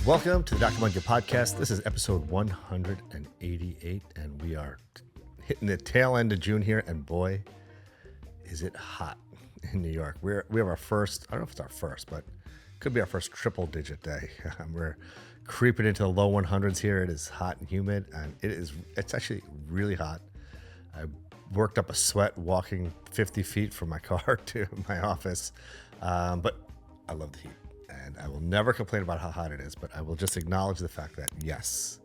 Welcome to the Dr. Mudgil podcast. This is episode 188, and we are hitting the tail end of June here, and boy, is it hot in New York. We have our first, I don't know if it's our first, but it could be our first triple-digit day. We're creeping into the low 100s here. It is hot and humid, and it's actually really hot. I worked up a sweat walking 50 feet from my car to my office, but I love the heat. And I will never complain about how hot it is, but I will just acknowledge the fact that, yes,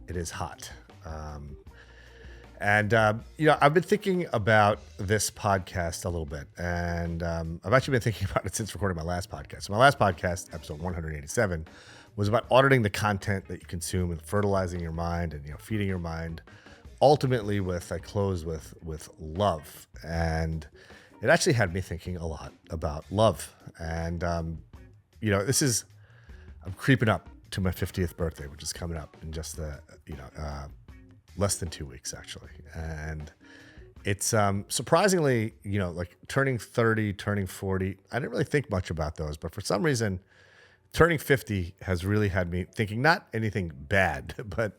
it is hot. I've been thinking about this podcast a little bit, and I've actually been thinking about it since recording my last podcast. So my last podcast, episode 187, was about auditing the content that you consume and fertilizing your mind and, feeding your mind. Ultimately, I close with love. And it actually had me thinking a lot about love. And, I'm creeping up to my 50th birthday, which is coming up in just less than 2 weeks, actually. And it's surprisingly, like turning 30, turning 40, I didn't really think much about those, but for some reason, turning 50 has really had me thinking not anything bad, but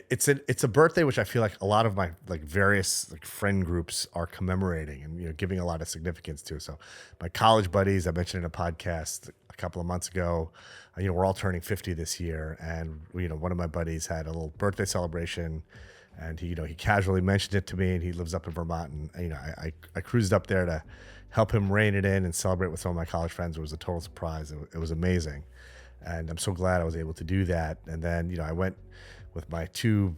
it's a birthday which I feel like a lot of my various friend groups are commemorating and giving a lot of significance to. So my college buddies, I mentioned in a podcast a couple of months ago, we're all turning 50 this year, and one of my buddies had a little birthday celebration, and he casually mentioned it to me, and he lives up in Vermont, and I cruised up there to help him rein it in and celebrate with some of my college friends. It was a total surprise. It was amazing, and I'm so glad I was able to do that. And then I went with my two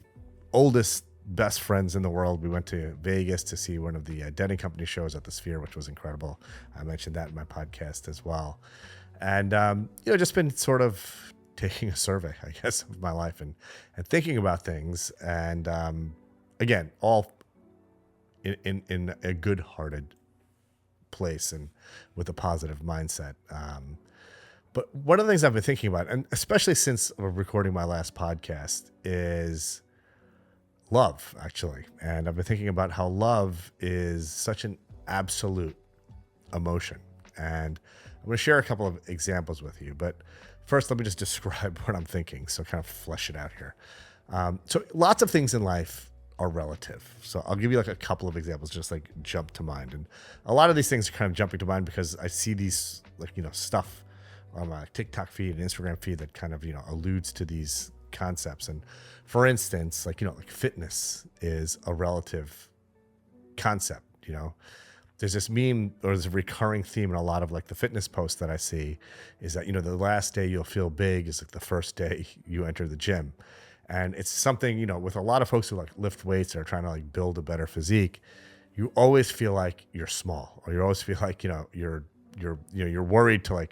oldest best friends in the world. We went to Vegas to see one of the Denny Company shows at the Sphere, which was incredible. I mentioned that in my podcast as well. And, just been sort of taking a survey, I guess, of my life and thinking about things. And, again, all in a good-hearted place and with a positive mindset. But one of the things I've been thinking about, and especially since we're recording my last podcast, is love, actually. And I've been thinking about how love is such an absolute emotion. And I'm going to share a couple of examples with you. But first, let me just describe what I'm thinking, so kind of flesh it out here. So lots of things in life are relative. So I'll give you a couple of examples, just jump to mind. And a lot of these things are kind of jumping to mind because I see these, stuff on my TikTok feed and Instagram feed that kind of, alludes to these concepts. And for instance, fitness is a relative concept. There's this meme, or there's a recurring theme in a lot of the fitness posts that I see, is that, the last day you'll feel big is the first day you enter the gym. And it's something, with a lot of folks who lift weights or are trying to build a better physique, you always feel like you're small, or you always feel like, you're worried to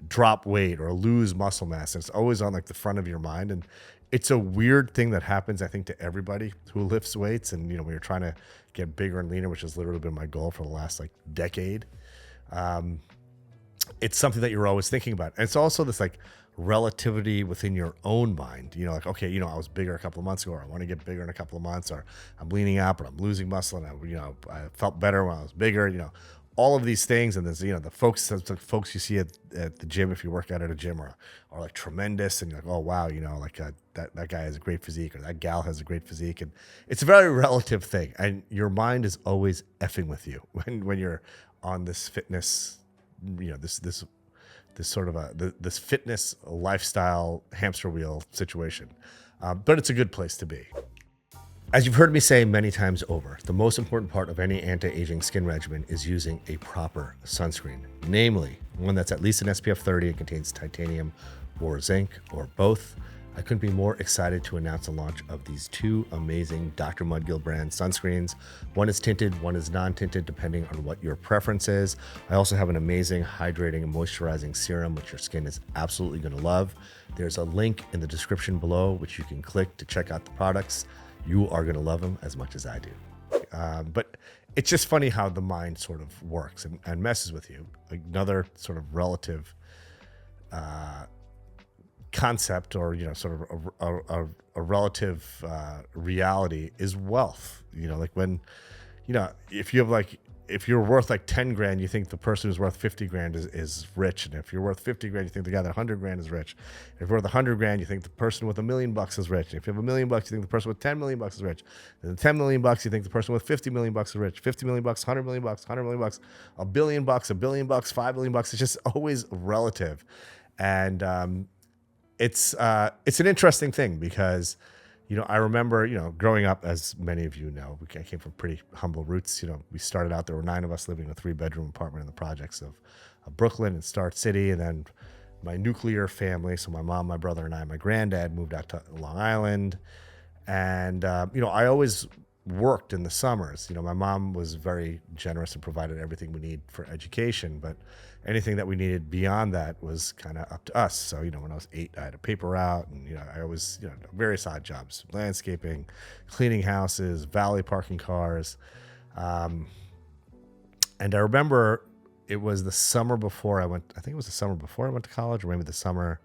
drop weight or lose muscle mass. And it's always on the front of your mind. And it's a weird thing that happens, I think, to everybody who lifts weights. And, when you're trying to get bigger and leaner, which has literally been my goal for the last decade, it's something that you're always thinking about. And it's also this relativity within your own mind, okay, I was bigger a couple of months ago, or I want to get bigger in a couple of months, or I'm leaning out, but I'm losing muscle. And I felt better when I was bigger, all of these things. And there's, the folks you see at the gym, if you work out at a gym, are tremendous. And you're oh, wow, that guy has a great physique, or that gal has a great physique. And it's a very relative thing. And your mind is always effing with you when you're on this fitness, this sort of this fitness lifestyle hamster wheel situation. But it's a good place to be. As you've heard me say many times over, the most important part of any anti-aging skin regimen is using a proper sunscreen, namely one that's at least an SPF 30 and contains titanium or zinc or both. I couldn't be more excited to announce the launch of these two amazing Dr. Mudgil brand sunscreens. One is tinted, one is non-tinted, depending on what your preference is. I also have an amazing hydrating and moisturizing serum, which your skin is absolutely going to love. There's a link in the description below, which you can click to check out the products. You are going to love them as much as I do. But it's just funny how the mind sort of works and messes with you. Another sort of relative concept, or sort of a relative reality, is wealth. When if you have if you're worth like 10 grand, you think the person who's worth 50 grand is rich. And if you're worth 50 grand, you think the guy that 100 grand is rich. If you're worth 100 grand, you think the person with $1 million is rich. If you have $1 million, you think the person with $10 million is rich. And the $10 million, you think the person with $50 million is rich. $50 million, $100 million, $100 million, $1 billion, $1 billion, $5 billion. It's just always relative. And it's an interesting thing because, I remember, growing up, as many of you know, I came from pretty humble roots. We started out, there were 9 of us living in a 3-bedroom apartment in the projects of Brooklyn and Start City. And then my nuclear family, so my mom, my brother, and I, my granddad moved out to Long Island. And, I always worked in the summers. My mom was very generous and provided everything we need for education, but anything that we needed beyond that was kind of up to us. So, when I was 8, I had a paper route, and, I always, various odd jobs, landscaping, cleaning houses, valet parking cars. And I remember it was the summer before I went, I think it was the summer before I went to college, or maybe the summer.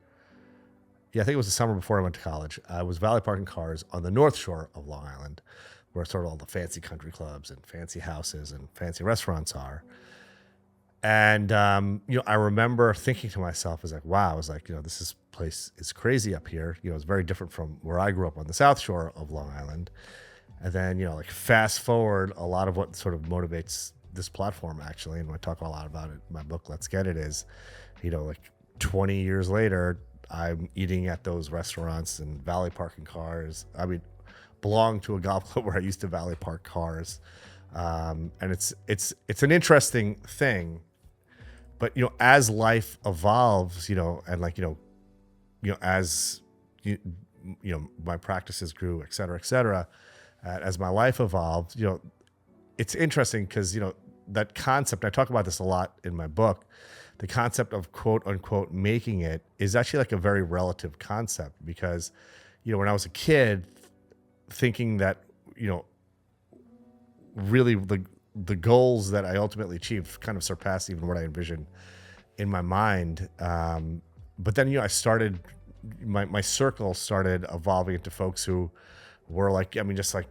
Yeah, I think it was the summer before I went to college. I was valet parking cars on the North Shore of Long Island, where sort of all the fancy country clubs and fancy houses and fancy restaurants are. And, I remember thinking to myself, wow, I was like, this place is crazy up here. It's very different from where I grew up on the South Shore of Long Island. And then, fast forward, a lot of what sort of motivates this platform, actually, and I talk a lot about it in my book, Let's Get It, is, 20 years later, I'm eating at those restaurants and valet parking cars. I mean, belong to a golf club where I used to valet park cars. And it's an interesting thing, but, as life evolves, and as, my practices grew, et cetera, as my life evolved, it's interesting because, that concept, I talk about this a lot in my book, the concept of quote unquote making it is actually like a very relative concept because, when I was a kid, thinking that, really the goals that I ultimately achieved kind of surpassed even what I envisioned in my mind. But then, I started, my circle started evolving into folks who were like, just like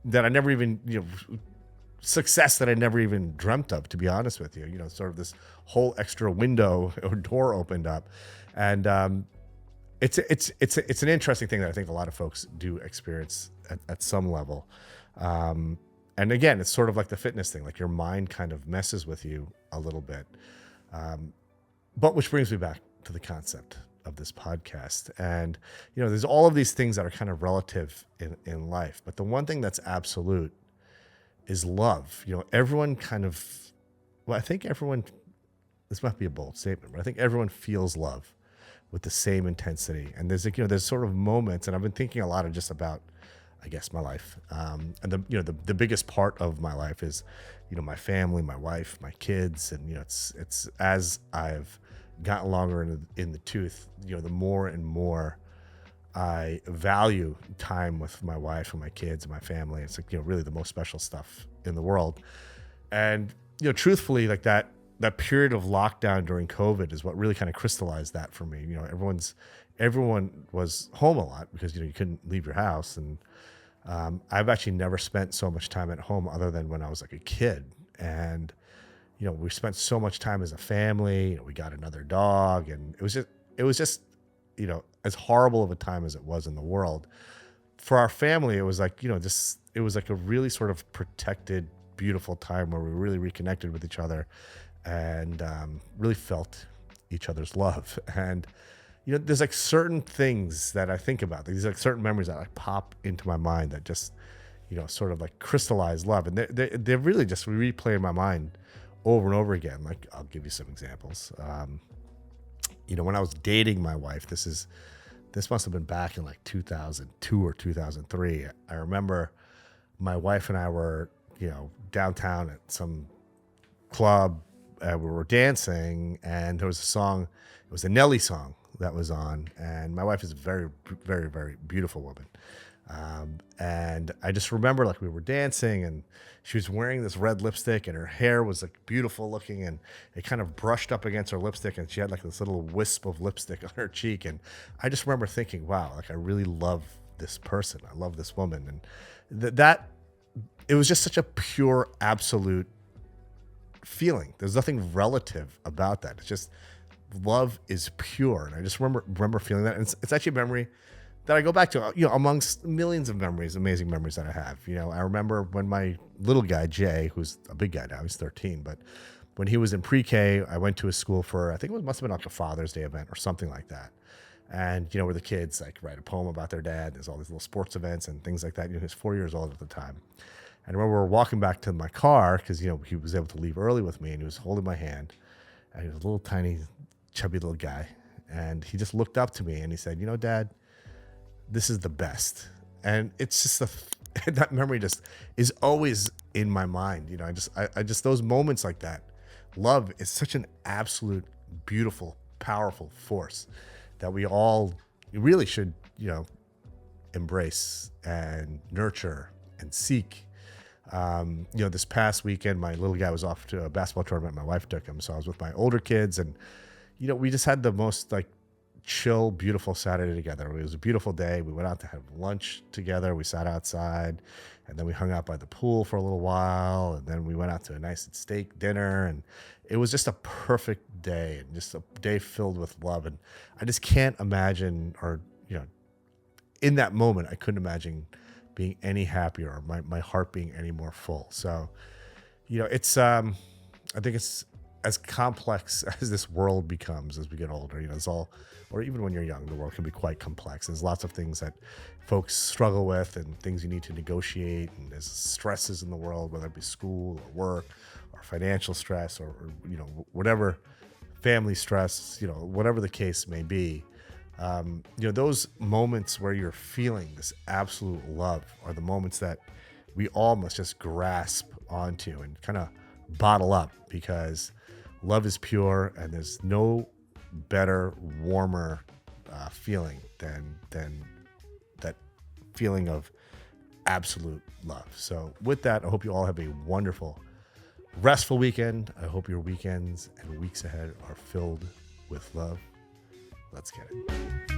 that I never even, success that I never even dreamt of, to be honest with you, sort of this whole extra window or door opened up. And, it's an interesting thing that I think a lot of folks do experience at some level. And again, it's sort of like the fitness thing, like your mind kind of messes with you a little bit. But which brings me back to the concept of this podcast. And, there's all of these things that are kind of relative in life, but the one thing that's absolute is love. Everyone kind of, I think everyone, this might be a bold statement, but I think everyone feels love with the same intensity. And there's there's sort of moments, and I've been thinking a lot of just about, I guess, my life. And the biggest part of my life is, my family, my wife, my kids. And, it's as I've gotten longer in the tooth, the more and more I value time with my wife and my kids and my family. It's like, really the most special stuff in the world. And, truthfully, like that period of lockdown during COVID is what really kind of crystallized that for me. Everyone was home a lot because, you couldn't leave your house. And I've actually never spent so much time at home other than when I was like a kid. And, we spent so much time as a family. We got another dog, and it was just, as horrible of a time as it was in the world, for our family, it was like, it was like a really sort of protected, beautiful time where we really reconnected with each other and really felt each other's love. And, there's like certain things that I think about. These like certain memories that like pop into my mind that just, sort of like crystallize love. And they're really just replay in my mind over and over again. Like, I'll give you some examples. When I was dating my wife, this must have been back in like 2002 or 2003. I remember my wife and I were, downtown at some club. We were dancing, and there was a song. It was a Nelly song that was on. And my wife is a very, very, very beautiful woman. And I just remember like we were dancing, and she was wearing this red lipstick, and her hair was like beautiful looking, and it kind of brushed up against her lipstick, and she had like this little wisp of lipstick on her cheek. And I just remember thinking, wow, like I really love this person. I love this woman. And that it was just such a pure, absolute feeling. There's nothing relative about that. It's just love is pure. And I just remember feeling that. And it's actually a memory that I go back to, amongst millions of memories, amazing memories that I have. I remember when my little guy, Jay, who's a big guy now, he's 13, but when he was in pre-K, I went to his school for, I think it must have been like a Father's Day event or something like that. And, where the kids like write a poem about their dad. There's all these little sports events and things like that. He was 4 years old at the time. And I remember we were walking back to my car because, he was able to leave early with me and he was holding my hand. And he was a little tiny, chubby little guy. And he just looked up to me and he said, Dad, this is the best. And it's just that memory just is always in my mind. I just those moments like that. Love is such an absolute, beautiful, powerful force that we all really should, embrace and nurture and seek. This past weekend, my little guy was off to a basketball tournament. My wife took him. So I was with my older kids and, we just had the most like chill, beautiful Saturday together. It was a beautiful day. We went out to have lunch together. We sat outside and then we hung out by the pool for a little while. And then we went out to a nice steak dinner and it was just a perfect day and just a day filled with love. And I just can't imagine in that moment, I couldn't imagine being any happier or my heart being any more full. So, it's, I think it's as complex as this world becomes as we get older, it's all, or even when you're young, the world can be quite complex. There's lots of things that folks struggle with and things you need to negotiate. And there's stresses in the world, whether it be school or work or financial stress or whatever, family stress, whatever the case may be. Those moments where you're feeling this absolute love are the moments that we all must just grasp onto and kind of bottle up, because love is pure and there's no better, warmer feeling than that feeling of absolute love. So with that, I hope you all have a wonderful, restful weekend. I hope your weekends and weeks ahead are filled with love. Let's get it.